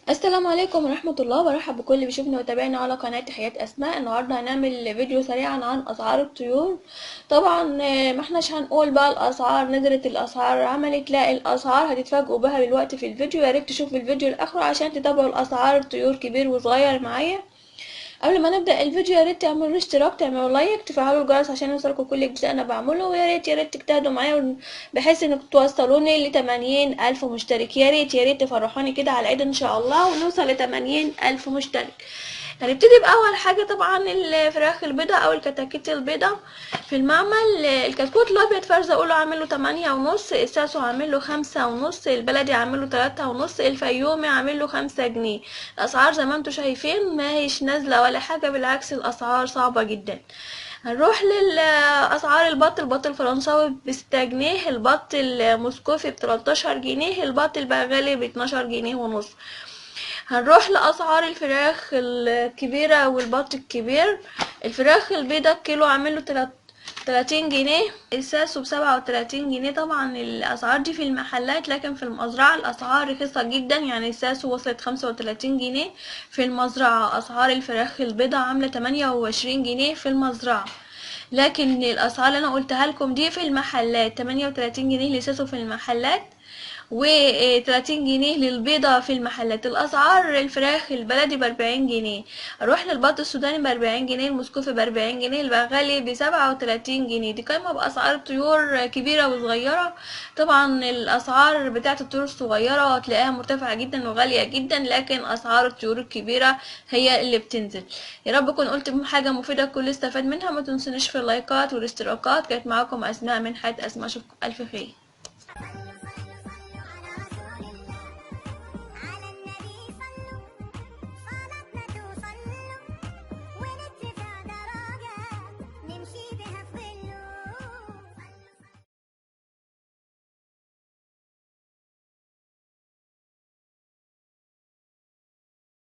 السلام عليكم ورحمة الله، برحب بكل اللي بيشوفنا ويتابعنا على قناة حياة أسماء. النهاردة هنعمل فيديو سريعا عن أسعار الطيور. طبعا ما احناش هنقول بقى الأسعار نزلت، الأسعار عملت، لا، الأسعار هتتفاجئوا بها دلوقتي في الفيديو. يا ريت تشوفوا الفيديو لآخره عشان تتابعوا الأسعار الطيور كبير وصغير معايا. قبل ما نبدأ الفيديو يا ريت تعملوا اشتراك، تعملوا لايك، تفعلوا الجرس عشان يوصلكوا كل جديد انا بعمله. ويا ريت تجتهدوا معايا بحيث انكم توصلوني لتمانين الف مشترك. يا ريت تفرحوني كده على العيد ان شاء الله ونوصل لتمانين الف مشترك. هنبتدي بأول حاجة طبعا الفراخ البيضة أو الكتاكيت البيضة في المعمل. الكتكوت الأبيض فرز أقوله عامله 8 ونص، الساسو عامله 5 ونص، البلدي عامله 3 ونص، الفيومي عامله 5 جنيه. الأسعار زي ما انتوا شايفين ما هيش نازلة ولا حاجة، بالعكس الأسعار صعبة جدا. هنروح للأسعار البط الفرنساوي ب6 جنيه، البط المسكوفي ب13 جنيه، البط البغالي ب12 جنيه ونص. هنروح لأسعار الفراخ الكبيرة والبط الكبير. الفراخ البيضة الكيلو عامله 30 جنيه، الساسو ب37 جنيه. طبعا الأسعار دي في المحلات، لكن في المزرعة الأسعار رخيصة جدا، يعني الساسو وصلت 35 جنيه في المزرعة. أسعار الفراخ البيضة عاملة 28 جنيه في المزرعة، لكن الأسعار اللي أنا قلتها لكم دي في المحلات 38 جنيه لساسو في المحلات، و30 جنيه للبيضة في المحلات. الأسعار الفراخ البلدي ب40 جنيه. أروح للبط السوداني ب40 جنيه، المسكوفي ب40 جنيه، البغالي ب37 جنيه. دي قايمة بأسعار طيور كبيرة وصغيرة. طبعا الأسعار بتاعة الطيور الصغيرة هتلاقيها مرتفعة جدا وغالية جدا، لكن أسعار الطيور الكبيرة هي اللي بتنزل. يا رب أكون قلت حاجة مفيدة الكل استفاد منها. ما تنسونيش في اللايكات والاشتراكات. كانت معاكم أسماء من حياة أسماء، أشوفكم ألف خير.